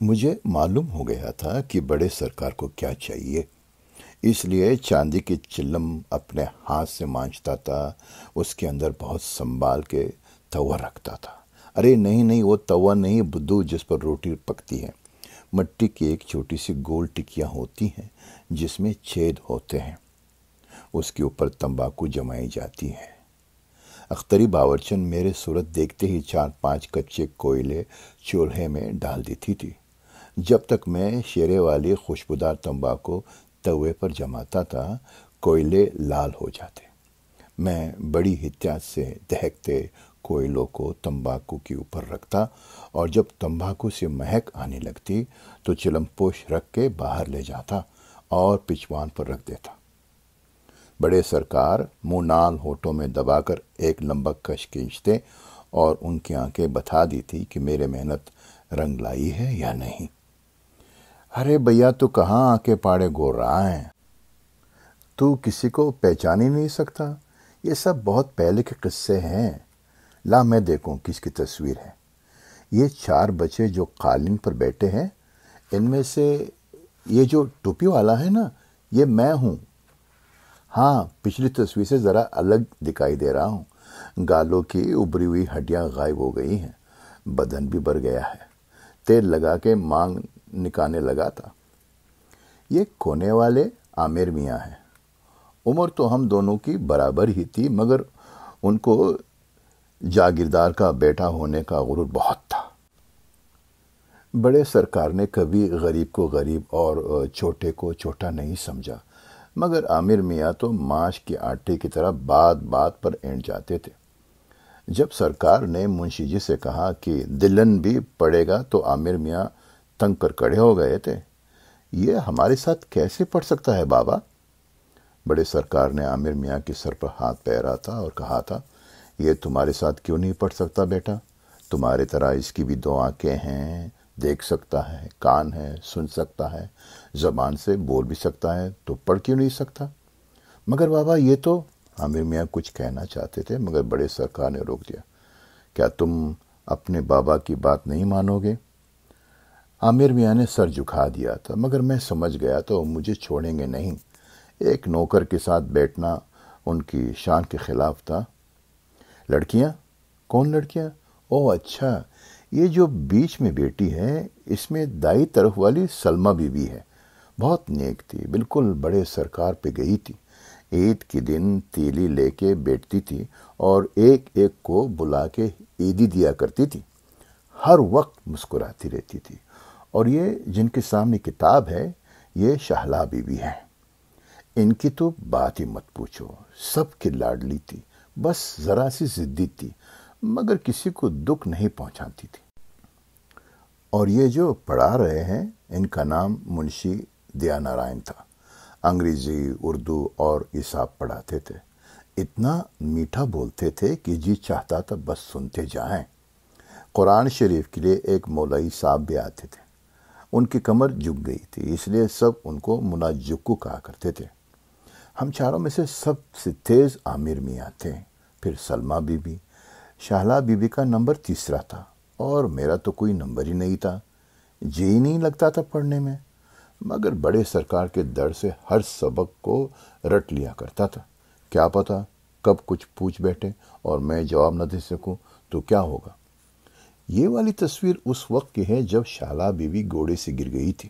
مجھے معلوم ہو گیا تھا کہ بڑے سرکار کو کیا چاہیے، اس لیے چاندی کی چلم اپنے ہاتھ سے مانجتا تھا، اس کے اندر بہت سنبھال کے توا رکھتا تھا۔ ارے نہیں نہیں، وہ توا نہیں بدھو جس پر روٹی پکتی ہے، مٹی کی ایک چھوٹی سی گول ٹکیاں ہوتی ہیں جس میں چھید ہوتے ہیں، اس کے اوپر تمباکو جمائی جاتی ہے۔ اختری باورچن میرے صورت دیکھتے ہی 4-5 کچے کوئلے چولہے میں ڈال دیتی تھی۔ جب تک میں شیرے والی خوشبودار تمباکو توے پر جماتا تھا، کوئلے لال ہو جاتے۔ میں بڑی احتیاط سے دہکتے کوئلوں کو تمباکو کے اوپر رکھتا، اور جب تمباکو سے مہک آنے لگتی تو چلم پوش رکھ کے باہر لے جاتا اور پچوان پر رکھ دیتا۔ بڑے سرکار منہ نال ہونٹوں میں دبا کر ایک لمبا کش کھینچتے اور ان کی آنکھیں بتا دی تھی کہ میرے محنت رنگ لائی ہے یا نہیں۔ ارے بھیا، تو کہاں آنکھیں پاڑے گور رہا ہے؟ تو کسی کو پہچان ہی نہیں سکتا؟ یہ سب بہت پہلے کے قصے ہیں۔ لا میں دیکھوں کس کی تصویر ہے۔ یہ 4 بچے جو قالین پر بیٹھے ہیں، ان میں سے یہ جو ٹوپی والا ہے نا، یہ میں ہوں۔ ہاں، پچھلی تصویر سے ذرا الگ دکھائی دے رہا ہوں۔ گالوں کی ابری ہوئی ہڈیاں غائب ہو گئی ہیں، بدن بھی بڑھ گیا ہے۔ تیل لگا کے مانگ نکالنے لگا تھا۔ یہ کونے والے عامر میاں ہیں۔ عمر تو ہم دونوں کی برابر ہی تھی، مگر ان کو جاگیردار کا بیٹا ہونے کا غرور بہت تھا۔ بڑے سرکار نے کبھی غریب کو غریب اور چھوٹے کو چھوٹا نہیں سمجھا، مگر عامر میاں تو ماش کے آٹے کی طرح بات بات پر اینٹ جاتے تھے۔ جب سرکار نے منشی جی سے کہا کہ دلن بھی پڑے گا تو عامر میاں تنگ کر کھڑے ہو گئے تھے۔ یہ ہمارے ساتھ کیسے پڑ سکتا ہے بابا؟ بڑے سرکار نے عامر میاں کے سر پر ہاتھ پھیرا تھا اور کہا تھا، یہ تمہارے ساتھ کیوں نہیں پڑھ سکتا بیٹا؟ تمہارے طرح اس کی بھی 2 آنکھیں ہیں، دیکھ سکتا ہے، کان ہے، سن سکتا ہے، زبان سے بول بھی سکتا ہے، تو پڑھ کیوں نہیں سکتا؟ مگر بابا یہ تو… عامر میاں کچھ کہنا چاہتے تھے، مگر بڑے سرکار نے روک دیا۔ کیا تم اپنے بابا کی بات نہیں مانو گے؟ عامر میاں نے سر جھکا دیا تھا، مگر میں سمجھ گیا تو مجھے چھوڑیں گے نہیں۔ ایک نوکر کے ساتھ بیٹھنا ان کی شان کے خلاف تھا۔ لڑکیاں؟ کون لڑکیاں؟ اوہ اچھا، یہ جو بیچ میں بیٹی ہے، اس میں دائیں طرف والی سلمہ بی بی ہے، بہت نیک تھی، بالکل بڑے سرکار پہ گئی تھی۔ عید کے دن تیلی لے کے بیٹھتی تھی اور ایک ایک کو بلا کے عیدی دیا کرتی تھی، ہر وقت مسکراتی رہتی تھی۔ اور یہ جن کے سامنے کتاب ہے، یہ شہلا بی بی ہے۔ ان کی تو بات ہی مت پوچھو، سب کی لاڈلی تھی، بس ذرا سی ضدی تھی، مگر کسی کو دکھ نہیں پہنچاتی تھی۔ اور یہ جو پڑھا رہے ہیں، ان کا نام منشی دیا نارائن تھا۔ انگریزی، اردو اور حساب پڑھاتے تھے۔ اتنا میٹھا بولتے تھے کہ جی چاہتا تھا بس سنتے جائیں۔ قرآن شریف کے لیے ایک مولوی صاحب بھی آتے تھے۔ ان کی کمر جھک گئی تھی، اس لیے سب ان کو ملا جکو کہا کرتے تھے۔ ہم 4 میں سے سب سے تیز عامر میاں تھے، پھر سلمہ بی بی، شہلا بی بی کا نمبر 3 تھا، اور میرا تو کوئی نمبر ہی نہیں تھا، جی ہی نہیں لگتا تھا پڑھنے میں۔ مگر بڑے سرکار کے ڈر سے ہر سبق کو رٹ لیا کرتا تھا۔ کیا پتا کب کچھ پوچھ بیٹھے اور میں جواب نہ دے سکوں تو کیا ہوگا۔ یہ والی تصویر اس وقت کی ہے جب شہلا بی بی گھوڑے سے گر گئی تھی۔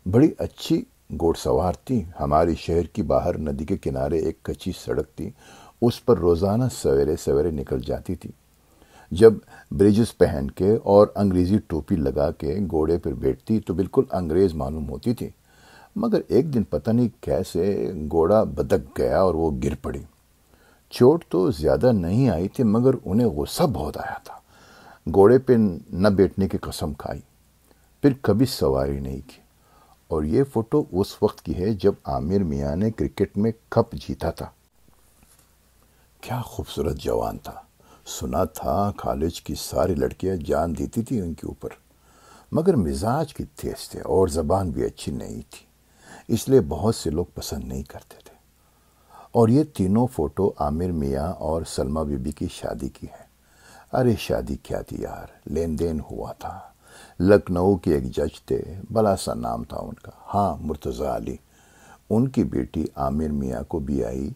بڑی اچھی گھوڑ سوار تھی۔ ہماری شہر کی باہر ندی کے کنارے ایک کچی سڑک تھی، اس پر روزانہ سویرے سویرے نکل جاتی تھی۔ جب بریجز پہن کے اور انگریزی ٹوپی لگا کے گھوڑے پر بیٹھتی تو بالکل انگریز معلوم ہوتی تھی۔ مگر ایک دن پتہ نہیں کیسے گھوڑا بدک گیا اور وہ گر پڑی۔ چوٹ تو زیادہ نہیں آئی تھی، مگر انہیں غصہ بہت آیا تھا۔ گھوڑے پہ نہ بیٹھنے کی قسم کھائی، پھر کبھی سواری نہیں کی۔ اور یہ فوٹو اس وقت کی ہے جب عامر میاں نے کرکٹ میں کپ جیتا تھا۔ کیا خوبصورت جوان تھا۔ سنا تھا کالج کی ساری لڑکیاں جان دیتی تھی ان کے اوپر، مگر مزاج کی تیز تھے اور زبان بھی اچھی نہیں تھی، اس لیے بہت سے لوگ پسند نہیں کرتے تھے۔ اور یہ تینوں فوٹو عامر میاں اور سلمہ بی بی کی شادی کی ہے۔ ارے شادی کیا تھی یار، لین دین ہوا تھا، لکھنؤ کے ایک جج تھے، بلا سا نام تھا ان کا، ہاں مرتضی علی۔ ان کی بیٹی عامر میاں کو بھی آئی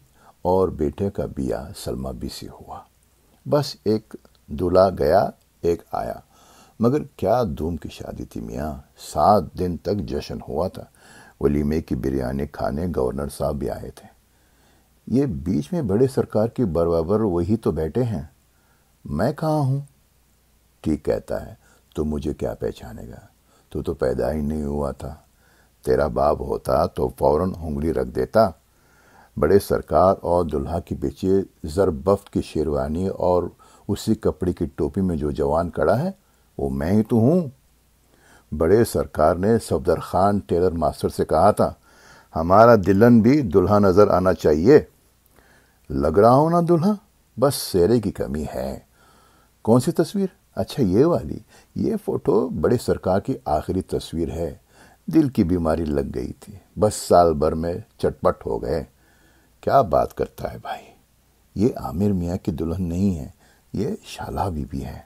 اور بیٹے کا بیاہ سلمہ بی سے ہوا۔ بس ایک دلہا گیا ایک آیا، مگر کیا دھوم کی شادی تھی میاں، 7 دن تک جشن ہوا تھا۔ ولیمے کی بریانی کھانے گورنر صاحب بھی آئے تھے۔ یہ بیچ میں بڑے سرکار کی برابر وہی تو بیٹھے ہیں، میں کہاں ہوں؟ ٹھیک کہتا ہے، تو مجھے کیا پہچانے گا، تو پیدا ہی نہیں ہوا تھا۔ تیرا باپ ہوتا تو فوراً انگلی رکھ دیتا۔ بڑے سرکار اور دلہا کے پیچھے زربفت کی شیروانی اور اسی کپڑے کی ٹوپی میں جو جوان کڑا ہے وہ میں ہی تو ہوں۔ بڑے سرکار نے صفدر خان ٹیلر ماسٹر سے کہا تھا، ہمارا دلہن بھی دلہا نظر آنا چاہیے۔ لگ رہا ہوں نا دلہا، بس سیرے کی کمی ہے۔ کون سی تصویر؟ اچھا یہ والی۔ یہ فوٹو بڑے سرکار کی آخری تصویر ہے۔ دل کی بیماری لگ گئی تھی، بس سال بھر میں چٹپٹ ہو گئے۔ کیا بات کرتا ہے بھائی، یہ عامر میاں کی دلہن نہیں ہے، یہ شہلا بی بی ہے۔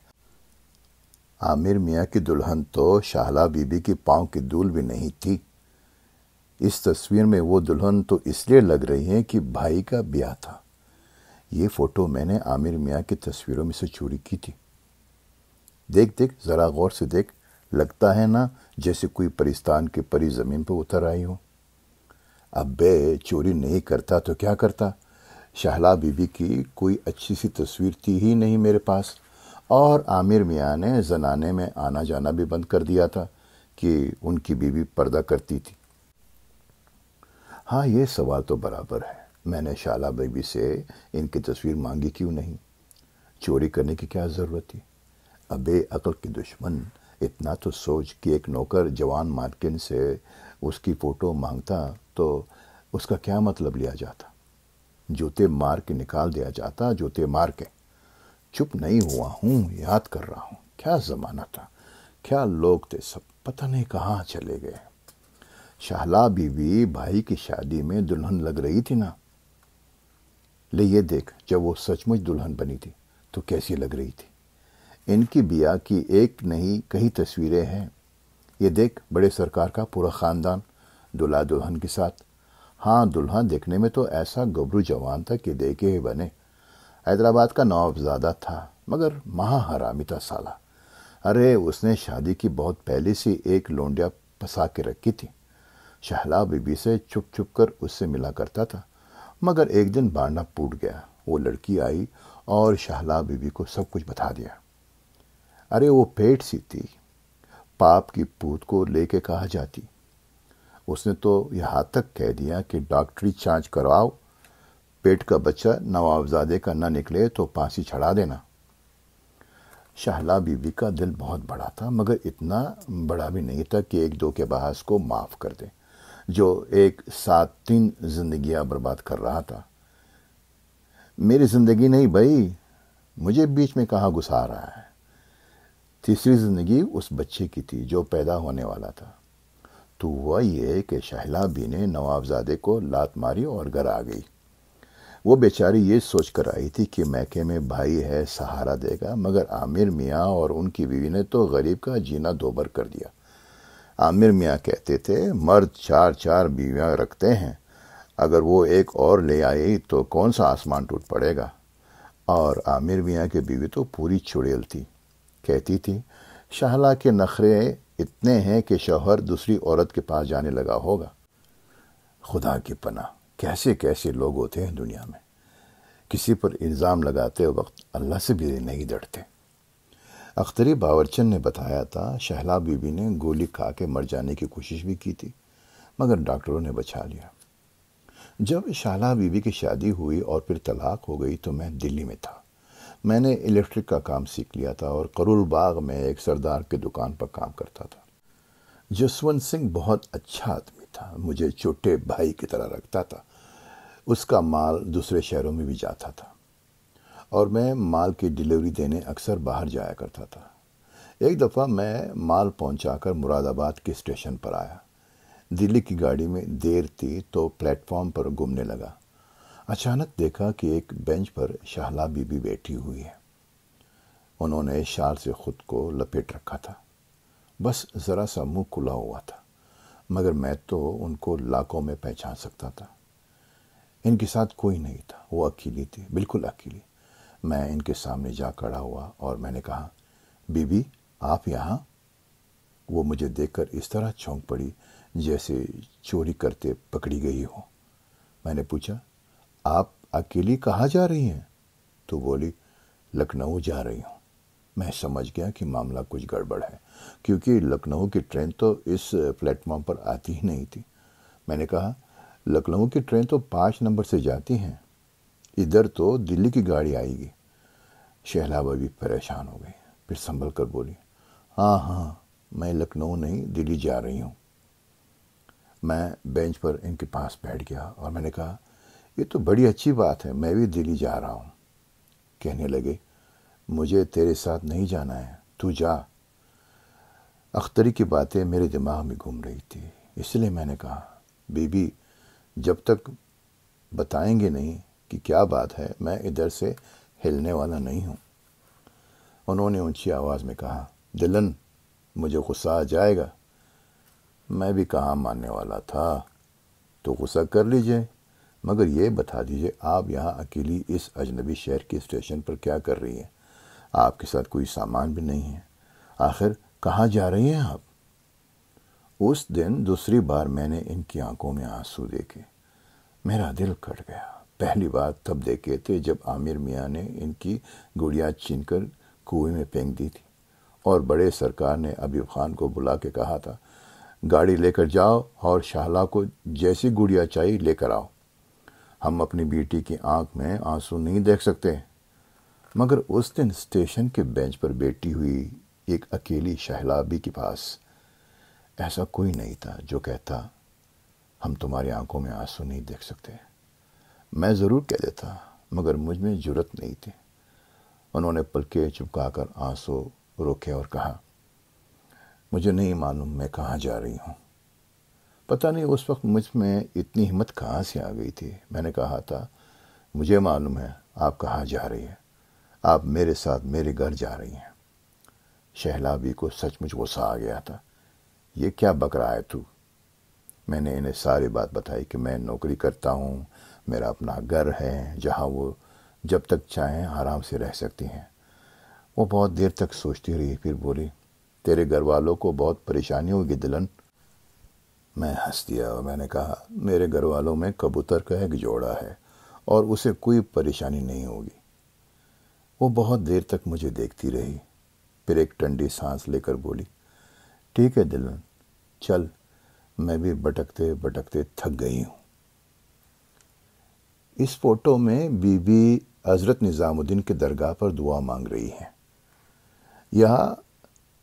عامر میاں کی دلہن تو شہلا بی بی کی پاؤں کی دھول بھی نہیں تھی۔ اس تصویر میں وہ دلہن تو اس لیے لگ رہی ہے کہ بھائی کا بیاہ تھا۔ یہ فوٹو میں نے عامر میاں کی تصویروں میں سے چوری کی تھی۔ دیکھ ذرا غور سے دیکھ، لگتا ہے نا جیسے کوئی پرستان کی پری زمین پہ اتر آئی ہو۔ اب بے چوری نہیں کرتا تو کیا کرتا؟ شہلا بی بی کی کوئی اچھی سی تصویر تھی ہی نہیں میرے پاس، اور عامر میاں نے زنانے میں آنا جانا بھی بند کر دیا تھا کہ ان کی بیوی پردہ کرتی تھی۔ ہاں یہ سوال تو برابر ہے، میں نے شہلا بی بی سے ان کی تصویر مانگی کیوں نہیں؟ چوری کرنے کی کیا ضرورت تھی؟ ابے عقل کی دشمن، اتنا تو سوچ کہ ایک نوکر جوان مالکن سے اس کی فوٹو مانگتا تو اس کا کیا مطلب لیا جاتا؟ جوتے مار کے نکال دیا جاتا، جوتے مار کے۔ چپ نہیں ہوا ہوں، یاد کر رہا ہوں، کیا زمانہ تھا، کیا لوگ تھے سب، پتہ نہیں کہاں چلے گئے۔ شہلا بی بی بھائی کی شادی میں دلہن لگ رہی تھی نا۔ لے یہ دیکھ، جب وہ سچ مچ دلہن بنی تھی تو کیسی لگ رہی تھی۔ ان کی بیاہ کی ایک نہیں کئی تصویریں ہیں۔ یہ دیکھ، بڑے سرکار کا پورا خاندان دلہا دلہن کے ساتھ۔ ہاں دلہا دیکھنے میں تو ایسا گبرو جوان تھا کہ دیکھے ہی بنے۔ حیدرآباد کا نوابزادہ تھا، مگر مہا حرامی تھا سالہ۔ ارے اس نے شادی کی بہت پہلے سے ایک لونڈیا پسا کے رکھی تھی۔ شہلا بی بی سے چھپ چھپ کر اس سے ملا کرتا تھا، مگر ایک دن بانڈا پوٹ گیا۔ وہ لڑکی آئی اور شہلا بی بی کو سب کچھ بتا دیا۔ ارے وہ پیٹ سی تھی، پاپ کی پوت کو لے کے کہا جاتی۔ اس نے تو یہاں تک کہہ دیا کہ ڈاکٹری جانچ کرواؤ، پیٹ کا بچہ نوابزادے کا نہ نکلے تو پھانسی چڑھا دینا۔ شہلا بی بی کا دل بہت بڑا تھا، مگر اتنا بڑا بھی نہیں تھا کہ ایک دو کے بحث کو معاف کر دے، جو ایک ساتھ 3 زندگیاں برباد کر رہا تھا۔ میری زندگی نہیں بھائی، مجھے بیچ میں کہاں گھسا رہا ہے۔ تیسری زندگی اس بچے کی تھی جو پیدا ہونے والا تھا۔ تو ہوا یہ کہ شہلا بی نے نوابزادے کو لات ماری اور گھر آ گئی۔ وہ بیچاری یہ سوچ کر آئی تھی کہ میکے میں بھائی ہے، سہارا دے گا، مگر عامر میاں اور ان کی بیوی نے تو غریب کا جینا دوبر کر دیا۔ عامر میاں کہتے تھے مرد 4 بیویاں رکھتے ہیں، اگر وہ ایک اور لے آئی تو کون سا آسمان ٹوٹ پڑے گا۔ اور عامر میاں کی بیوی تو پوری چڑیل تھی، کہتی تھی شہلا کے نخرے اتنے ہیں کہ شوہر دوسری عورت کے پاس جانے لگا ہوگا۔ خدا کی پناہ، کیسے کیسے لوگ ہوتے ہیں دنیا میں، کسی پر الزام لگاتے وقت اللہ سے بھی نہیں ڈرتے۔ اختری باورچن نے بتایا تھا شہلا بی بی نے گولی کھا کے مر جانے کی کوشش بھی کی تھی، مگر ڈاکٹروں نے بچا لیا۔ جب شہلا بی بی کی شادی ہوئی اور پھر طلاق ہو گئی تو میں دلی میں تھا۔ میں نے الیکٹرک کا کام سیکھ لیا تھا اور قرول باغ میں ایک سردار کی دکان پر کام کرتا تھا۔ جسونت سنگھ بہت اچھا آدمی تھا، مجھے چھوٹے بھائی کی طرح رکھتا تھا۔ اس کا مال دوسرے شہروں میں بھی جاتا تھا اور میں مال کی ڈیلیوری دینے اکثر باہر جایا کرتا تھا۔ ایک دفعہ میں مال پہنچا کر مراد آباد کے اسٹیشن پر آیا۔ دلی کی گاڑی میں دیر تھی تو پلیٹ فارم پر گھومنے لگا۔ اچانک دیکھا کہ ایک بینچ پر شہلا بی بی بیٹھی ہوئی ہے۔ انہوں نے شال سے خود کو لپیٹ رکھا تھا۔ بس ذرا سا منہ کھلا ہوا تھا، مگر میں تو ان کو لاکھوں میں پہچان سکتا تھا۔ ان کے ساتھ کوئی نہیں تھا، وہ اکیلی تھی، بالکل اکیلی۔ میں ان کے سامنے جا کھڑا ہوا اور میں نے کہا، بی بی آپ یہاں؟ وہ مجھے دیکھ کر اس طرح چونک پڑی جیسے چوری کرتے پکڑی گئی ہو۔ میں نے پوچھا، آپ اکیلی کہاں جا رہی ہیں؟ تو بولی، لکھنؤ جا رہی ہوں۔ میں سمجھ گیا کہ معاملہ کچھ گڑبڑ ہے، کیونکہ لکھنؤ کی ٹرین تو اس پلیٹ فارم پر آتی ہی نہیں تھی۔ میں نے کہا، لکھنؤ کی ٹرین تو 5 نمبر سے جاتی ہیں، ادھر تو دلی کی گاڑی آئے گی۔ شہلا بھی پریشان ہو گئی، پھر سنبھل کر بولی، ہاں میں لکھنؤ نہیں دلی جا رہی ہوں۔ میں بینچ پر ان کے پاس بیٹھ گیا اور میں نے کہا، یہ تو بڑی اچھی بات ہے، میں بھی دلی جا رہا ہوں۔ کہنے لگے، مجھے تیرے ساتھ نہیں جانا ہے، تو جا۔ اختری کی باتیں میرے دماغ میں گھوم رہی تھی، اس لیے میں نے کہا، بی بی جب تک بتائیں گے نہیں کہ کیا بات ہے، میں ادھر سے ہلنے والا نہیں ہوں۔ انہوں نے اونچی آواز میں کہا، دلن مجھے غصہ آ جائے گا۔ میں بھی کہاں ماننے والا تھا، تو غصہ کر لیجئے، مگر یہ بتا دیجئے آپ یہاں اکیلی اس اجنبی شہر کے اسٹیشن پر کیا کر رہی ہیں؟ آپ کے ساتھ کوئی سامان بھی نہیں ہے، آخر کہاں جا رہی ہیں آپ؟ اس دن دوسری بار میں نے ان کی آنکھوں میں آنسو دیکھے، میرا دل کٹ گیا۔ پہلی بار تب دیکھے تھے جب عامر میاں نے ان کی گڑیا چھین کر کنویں میں پھینک دی تھی، اور بڑے سرکار نے ابیب خان کو بلا کے کہا تھا، گاڑی لے کر جاؤ اور شہلا کو جیسی گڑیا چاہیے لے کر آؤ، ہم اپنی بیٹی کی آنکھ میں آنسو نہیں دیکھ سکتے۔ مگر اس دن اسٹیشن کے بینچ پر بیٹھی ہوئی ایک اکیلی شہلا بی کے پاس ایسا کوئی نہیں تھا جو کہتا، ہم تمہاری آنکھوں میں آنسو نہیں دیکھ سکتے۔ میں ضرور کہہ دیتا، مگر مجھ میں جرأت نہیں تھی۔ انہوں نے پلکیں چپکا کر آنسو روکے اور کہا، مجھے نہیں معلوم میں کہاں جا رہی ہوں۔ پتہ نہیں اس وقت مجھ میں اتنی ہمت کہاں سے آ گئی تھی۔ میں نے کہا تھا، مجھے معلوم ہے آپ کہاں جا رہی ہیں، آپ میرے ساتھ میرے گھر جا رہی ہیں۔ شہلا بی کو سچ مچ غصہ آ گیا تھا، یہ کیا بک رہا ہے تو؟ میں نے انہیں ساری بات بتائی کہ میں نوکری کرتا ہوں، میرا اپنا گھر ہے جہاں وہ جب تک چاہیں آرام سے رہ سکتی ہیں۔ وہ بہت دیر تک سوچتی رہی، پھر بولی، تیرے گھر والوں کو بہت پریشانی ہوگی دلن۔ میں ہنس دیا اور میں نے کہا، میرے گھر والوں میں کبوتر کا ایک جوڑا ہے اور اسے کوئی پریشانی نہیں ہوگی۔ وہ بہت دیر تک مجھے دیکھتی رہی، پھر ایک ٹھنڈی سانس لے کر بولی، ٹھیک ہے دلن، چل، میں بھی بھٹکتے بھٹکتے تھک گئی ہوں۔ اس فوٹو میں بی بی حضرت نظام الدین کے درگاہ پر دعا مانگ رہی ہے، یہاں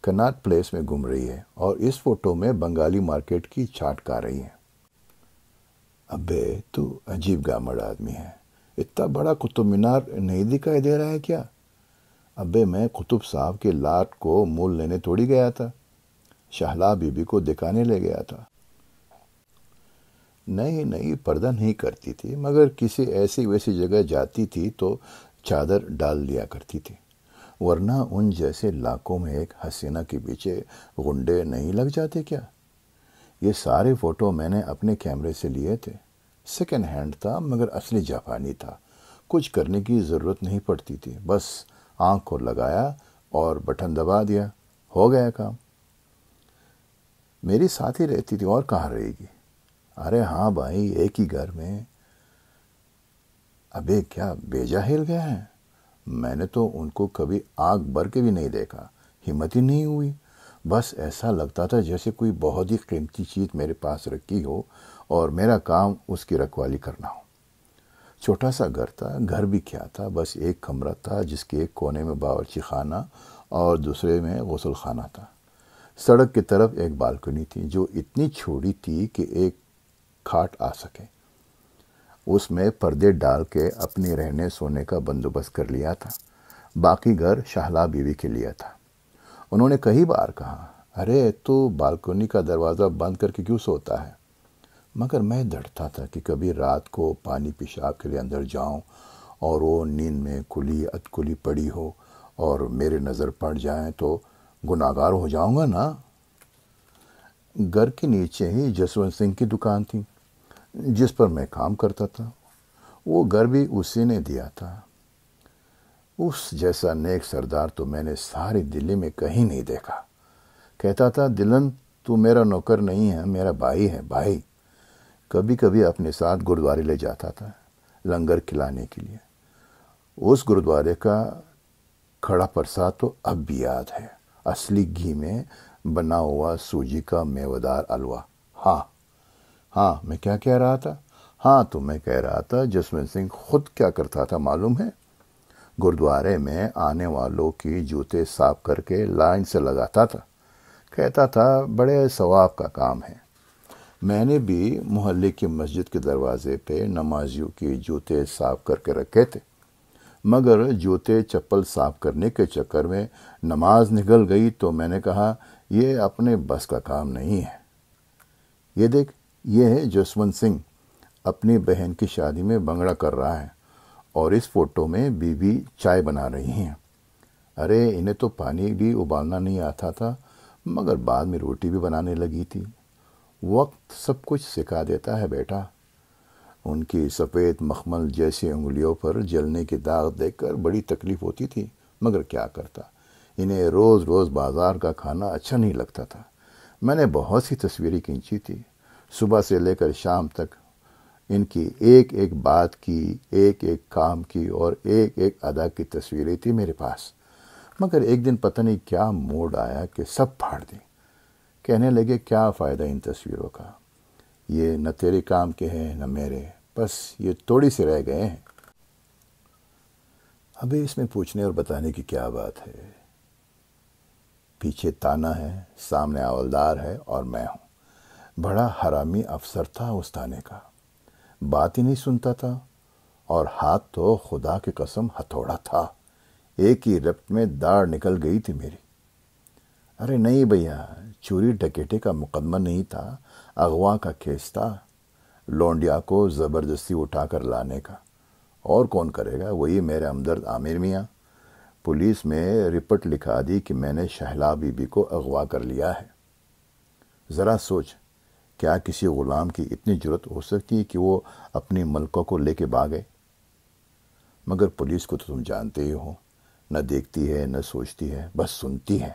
کناٹ پلیس میں گھوم رہی ہے، اور اس فوٹو میں بنگالی مارکیٹ کی چاٹ کھا رہی ہے۔ ابے تو عجیب گامڑ آدمی ہے، اتنا بڑا قطب مینار نہیں دکھائی دے رہا ہے کیا؟ ابے میں قطب صاحب کے لاٹ کو مول لینے توڑی گیا تھا، شہلا بی بی کو دکھانے لے گیا تھا۔ نہیں پردہ نہیں کرتی تھی، مگر کسی ایسی ویسی جگہ جاتی تھی تو چادر ڈال لیا کرتی تھی، ورنہ ان جیسے لاکھوں میں ایک حسینہ کے پیچھے غنڈے نہیں لگ جاتے کیا؟ یہ سارے فوٹو میں نے اپنے کیمرے سے لیے تھے، سیکنڈ ہینڈ تھا مگر اصلی جاپانی تھا، کچھ کرنے کی ضرورت نہیں پڑتی تھی، بس آنکھ کو لگایا اور بٹن دبا دیا، ہو گیا کام۔ میری ساتھ ہی رہتی تھی اور کہاں رہے گی؟ ارے ہاں بھائی، ایک ہی گھر میں۔ ابے کیا بیجا ہل گیا ہے؟ میں نے تو ان کو کبھی آنکھ بھر کے بھی نہیں دیکھا، ہمت ہی نہیں ہوئی، بس ایسا لگتا تھا جیسے کوئی بہت ہی قیمتی چیز میرے پاس رکھی ہو اور میرا کام اس کی رکھوالی کرنا ہو۔ چھوٹا سا گھر تھا، گھر بھی کیا تھا، بس ایک کمرہ تھا جس کے ایک کونے میں باورچی خانہ اور دوسرے میں غسل خانہ تھا۔ سڑک کی طرف ایک بالکنی تھی جو اتنی چھوٹی تھی کہ ایک کھاٹ آ سکے، اس میں پردے ڈال کے اپنی رہنے سونے کا بندوبست کر لیا تھا۔ باقی گھر شہلا بیوی کے لیے تھا۔ انہوں نے کئی بار کہا، ارے تو بالکنی کا دروازہ بند کر کے کیوں سوتا ہے؟ مگر میں ڈرتا تھا کہ کبھی رات کو پانی پیشاب کے لیے اندر جاؤں اور وہ نیند میں کھلی ادکلی پڑی ہو اور میرے نظر پڑ جائیں تو گناہگار ہو جاؤں گا نا۔ گھر کے نیچے ہی جسونت سنگھ کی دکان تھی جس پر میں کام کرتا تھا۔ وہ گھر بھی اسی نے دیا تھا۔ اس جیسا نیک سردار تو میں نے ساری دلی میں کہیں نہیں دیکھا۔ کہتا تھا، دلن تو میرا نوکر نہیں ہے، میرا بھائی ہے، بھائی۔ کبھی کبھی اپنے ساتھ گرودوارے لے جاتا تھا لنگر کھلانے کے لیے۔ اس گرودوارے کا کھڑا پرساد تو اب بھی یاد ہے، اصلی گھی میں بنا ہوا سوجی کا میوےدار حلوہ۔ ہاں میں کیا کہہ رہا تھا؟ ہاں تو میں کہہ رہا تھا جسونت سنگھ خود کیا کرتا تھا معلوم ہے؟ گرودوارے میں آنے والوں کی جوتے صاف کر کے لائن سے لگاتا تھا۔ کہتا تھا بڑے ثواب کا کام ہے۔ میں نے بھی محلے کی مسجد کے دروازے پہ نمازیوں کی جوتے صاف کر کے رکھے تھے، مگر جوتے چپل صاف کرنے کے چکر میں نماز نکل گئی تو میں نے کہا یہ اپنے بس کا کام نہیں ہے۔ یہ دیکھ، یہ ہے جسونت سنگھ، اپنی بہن کی شادی میں بنگڑا کر رہا ہے، اور اس فوٹو میں بیوی چائے بنا رہی ہیں۔ ارے انہیں تو پانی بھی ابالنا نہیں آتا تھا، مگر بعد میں روٹی بھی بنانے لگی تھی۔ وقت سب کچھ سکھا دیتا ہے بیٹا۔ ان کی سفید مخمل جیسی انگلیوں پر جلنے کے داغ دیکھ کر بڑی تکلیف ہوتی تھی، مگر کیا کرتا، انہیں روز روز بازار کا کھانا اچھا نہیں لگتا تھا۔ میں نے بہت سی تصویریں کھینچی تھی، صبح سے لے کر شام تک۔ ان کی ایک ایک بات کی، ایک ایک کام کی اور ایک ایک ادا کی تصویریں تھی میرے پاس، مگر ایک دن پتہ نہیں کیا موڈ آیا کہ سب پھاڑ دی۔ کہنے لگے کیا فائدہ ان تصویروں کا، یہ نہ تیرے کام کے ہیں نہ میرے، بس یہ توڑی سے رہ گئے ہیں۔ ابھی اس میں پوچھنے اور بتانے کی کیا بات ہے؟ پیچھے تانا ہے، سامنے حوالدار ہے اور میں ہوں۔ بڑا حرامی افسر تھا اس تانے کا، بات ہی نہیں سنتا تھا، اور ہاتھ تو خدا کی قسم ہتھوڑا تھا، ایک ہی رپٹ میں داڑھ نکل گئی تھی میری۔ ارے نہیں بھیا، چوری ڈکیٹے کا مقدمہ نہیں تھا، اغوا کا کیس تھا، لونڈیا کو زبردستی اٹھا کر لانے کا۔ اور کون کرے گا؟ وہی میرے ہمدرد عامر میاں۔ پولیس میں رپورٹ لکھا دی کہ میں نے شہلا بی بی کو اغوا کر لیا ہے۔ ذرا سوچ، کیا کسی غلام کی اتنی جرت ہو سکتی ہے کہ وہ اپنی ملکوں کو لے کے بھاگے؟ مگر پولیس کو تو تم جانتے ہی ہو، نہ دیکھتی ہے نہ سوچتی ہے، بس سنتی ہے۔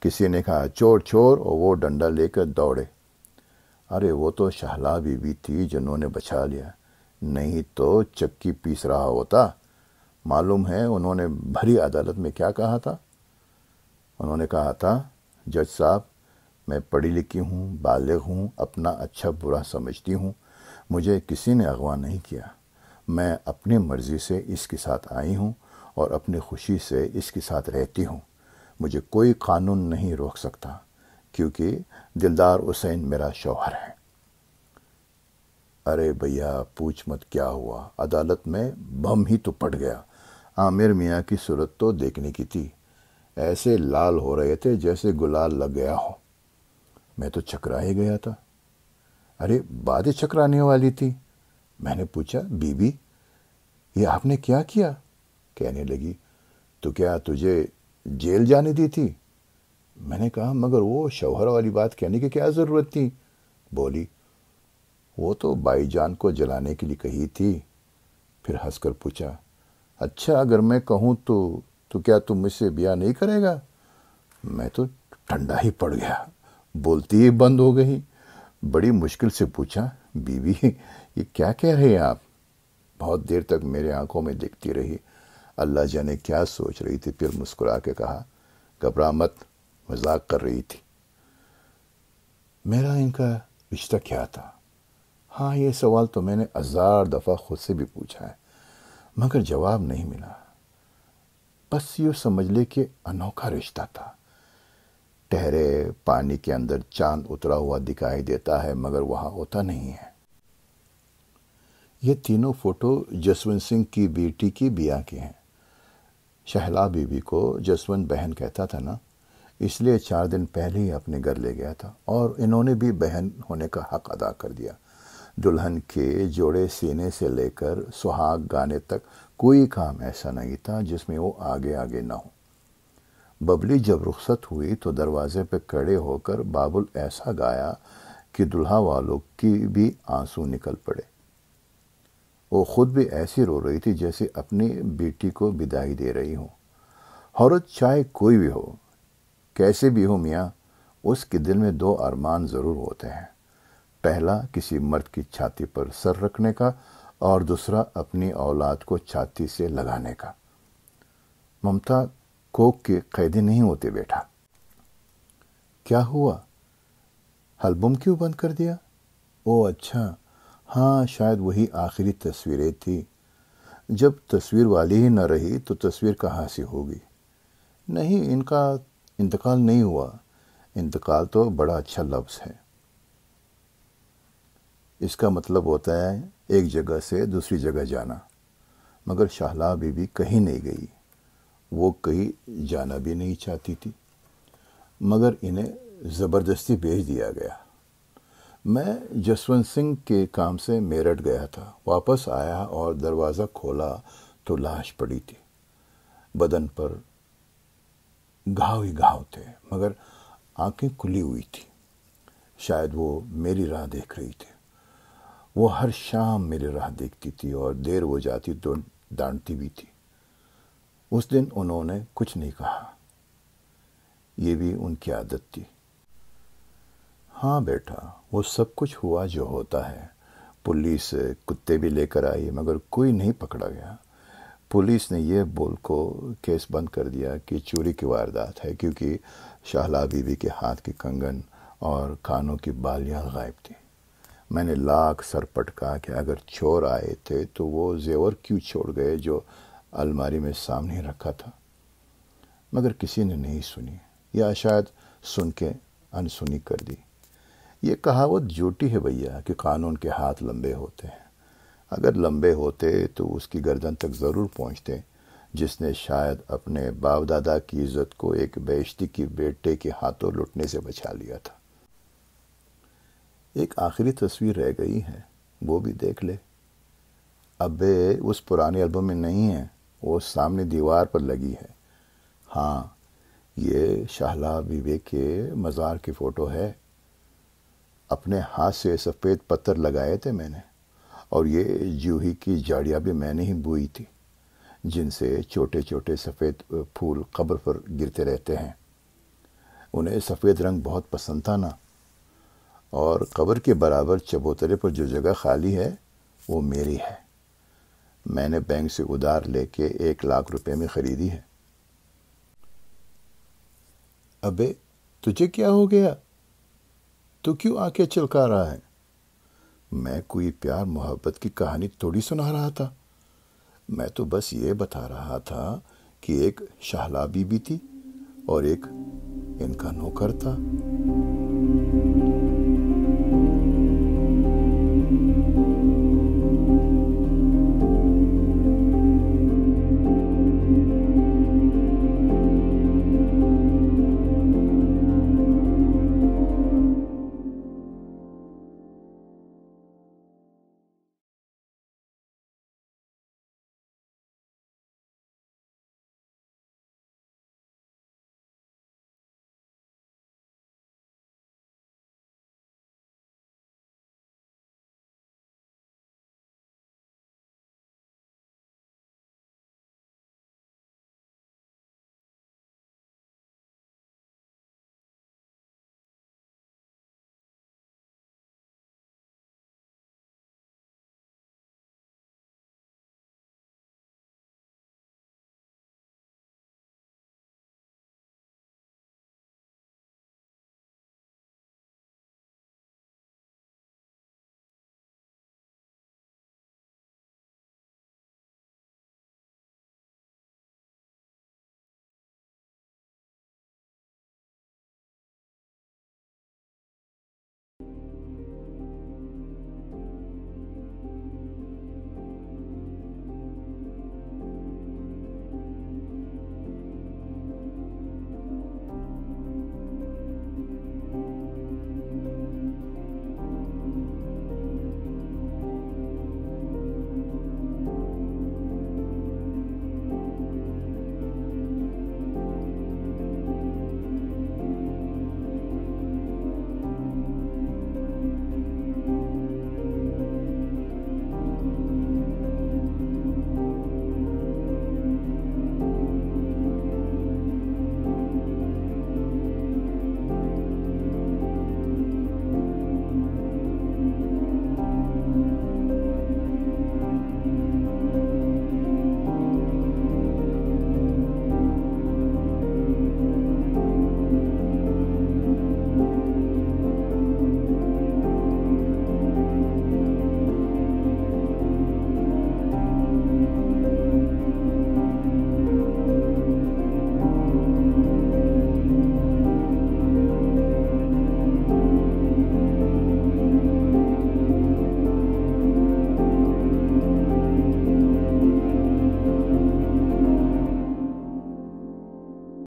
کسی نے کہا چور چور، اور وہ ڈنڈا لے کر دوڑے۔ ارے وہ تو شہلا بی بی تھی جنہوں نے بچا لیا، نہیں تو چکی پیس رہا ہوتا۔ معلوم ہے انہوں نے بھری عدالت میں کیا کہا تھا؟ انہوں نے کہا تھا، جج صاحب میں پڑھی لکھی ہوں، بالغ ہوں، اپنا اچھا برا سمجھتی ہوں، مجھے کسی نے اغوا نہیں کیا، میں اپنی مرضی سے اس کے ساتھ آئی ہوں اور اپنی خوشی سے اس کے ساتھ رہتی ہوں، مجھے کوئی قانون نہیں روک سکتا، کیونکہ دلدار حسین میرا شوہر ہے۔ ارے بھیا پوچھ مت کیا ہوا، عدالت میں بم ہی تو پڑ گیا۔ عامر میاں کی صورت تو دیکھنے کی تھی، ایسے لال ہو رہے تھے جیسے گلال لگ گیا ہو۔ میں تو چکرا ہی گیا تھا۔ ارے باتیں چکرانے والی تھی۔ میں نے پوچھا، بی بی یہ آپ نے کیا کیا؟ کہنے لگی، تو کیا تجھے جیل جانے دی تھی؟ میں نے کہا، مگر وہ شوہر والی بات کہنے کی کیا ضرورت تھی؟ بولی، وہ تو بھائی جان کو جلانے کے لیے کہی تھی۔ پھر ہنس کر پوچھا، اچھا اگر میں کہوں تو کیا تم مجھ سے بیاہ نہیں کرے گا؟ میں تو ٹھنڈا ہی پڑ گیا، بولتی ہی بند ہو گئی۔ بڑی مشکل سے پوچھا، بیوی یہ کیا کہہ رہے ہیں آپ؟ بہت دیر تک میرے آنکھوں میں دیکھتی رہی، اللہ جانے کیا سوچ رہی تھی۔ پھر مسکرا کے کہا، گھبرا مت، مذاق کر رہی تھی۔ میرا ان کا رشتہ کیا تھا؟ ہاں یہ سوال تو میں نے 1000 دفعہ خود سے بھی پوچھا ہے، مگر جواب نہیں ملا۔ بس یوں سمجھ لے کہ انوکھا رشتہ تھا۔ ٹہرے پانی کے اندر چاند اترا ہوا دکھائی دیتا ہے، مگر وہاں ہوتا نہیں ہے۔ یہ تینوں فوٹو جسونت سنگھ کی بیٹی کی بیاہ کے ہیں۔ شہلا بی بی کو جسونت بہن کہتا تھا نا، اس لیے 4 دن پہلے ہی اپنے گھر لے گیا تھا، اور انہوں نے بھی بہن ہونے کا حق ادا کر دیا۔ دلہن کے جوڑے سینے سے لے کر سہاگ گانے تک کوئی کام ایسا نہیں تھا جس میں وہ آگے آگے نہ ہو۔ ببلی جب رخصت ہوئی تو دروازے پہ کھڑے ہو کر بابل ایسا گایا کہ دلہا والوں کی بھی آنسو نکل پڑے۔ وہ خود بھی ایسی رو رہی تھی جیسے اپنی بیٹی کو بدائی دے رہی ہوں۔ عورت چاہے کوئی بھی ہو، کیسے بھی ہو میاں، اس کے دل میں دو ارمان ضرور ہوتے ہیں۔ پہلا کسی مرد کی چھاتی پر سر رکھنے کا، اور دوسرا اپنی اولاد کو چھاتی سے لگانے کا۔ ممتا کوک کے قیدی نہیں ہوتے بیٹا۔ کیا ہوا؟ البم کیوں بند کر دیا؟ او اچھا، ہاں شاید وہی آخری تصویریں تھی۔ جب تصویر والی ہی نہ رہی تو تصویر کہاں سے ہوگی؟ نہیں، ان کا انتقال نہیں ہوا۔ انتقال تو بڑا اچھا لفظ ہے۔ اس کا مطلب ہوتا ہے ایک جگہ سے دوسری جگہ جانا، مگر شہلا بی بی کہیں نہیں گئی۔ وہ کہیں جانا بھی نہیں چاہتی تھی، مگر انہیں زبردستی بھیج دیا گیا۔ میں جسونت سنگھ کے کام سے میرٹھ گیا تھا، واپس آیا اور دروازہ کھولا تو لاش پڑی تھی۔ بدن پر گھاؤ ہی گھاؤ تھے، مگر آنکھیں کھلی ہوئی تھی۔ شاید وہ میری راہ دیکھ رہی تھی۔ وہ ہر شام میری راہ دیکھتی تھی اور دیر ہو جاتی تو ڈانٹتی بھی تھی۔ اس دن انہوں نے کچھ نہیں کہا، یہ بھی ان کی عادت تھی۔ ہاں بیٹا، وہ سب کچھ ہوا جو ہوتا ہے۔ پولیس کتے بھی لے کر آئی، مگر کوئی نہیں پکڑا گیا۔ پولیس نے یہ بول کو کیس بند کر دیا کہ چوری کی واردات ہے، کیونکہ شہلا بی بی کے ہاتھ کے کنگن اور کانوں کی بالیاں غائب تھی۔ میں نے لاکھ سر پٹکا کہ اگر چور آئے تھے تو وہ زیور کیوں چھوڑ گئے جو الماری میں سامنے رکھا تھا، مگر کسی نے نہیں سنی، یا شاید سن کے انسنی کر دی۔ یہ کہاوت جھوٹی ہے بھیا کہ قانون کے ہاتھ لمبے ہوتے ہیں۔ اگر لمبے ہوتے تو اس کی گردن تک ضرور پہنچتے، جس نے شاید اپنے باپ دادا کی عزت کو ایک بیشتی کی بیٹے کے ہاتھوں لٹنے سے بچا لیا تھا۔ ایک آخری تصویر رہ گئی ہے، وہ بھی دیکھ لے۔ ابے اس پرانی البم میں نہیں ہے، وہ سامنے دیوار پر لگی ہے۔ ہاں، یہ شہلا بی بی کے مزار کی فوٹو ہے۔ اپنے ہاتھ سے سفید پتھر لگائے تھے میں نے، اور یہ جوہی کی جاڑیاں بھی میں نے ہی بوئی تھی، جن سے چھوٹے چھوٹے سفید پھول قبر پر گرتے رہتے ہیں۔ انہیں سفید رنگ بہت پسند تھا نا، اور قبر کے برابر چبوترے پر جو جگہ خالی ہے وہ میری ہے۔ میں نے بینک سے ادھار لے کے 1,00,000 روپے میں خریدی ہے۔ ابے تجھے کیا ہو گیا؟ تو کیوں آنکھیں چلکا رہا ہے؟ میں کوئی پیار محبت کی کہانی تھوڑی سنا رہا تھا۔ میں تو بس یہ بتا رہا تھا کہ ایک شہلا بی بی تھی اور ایک ان کا نوکر تھا۔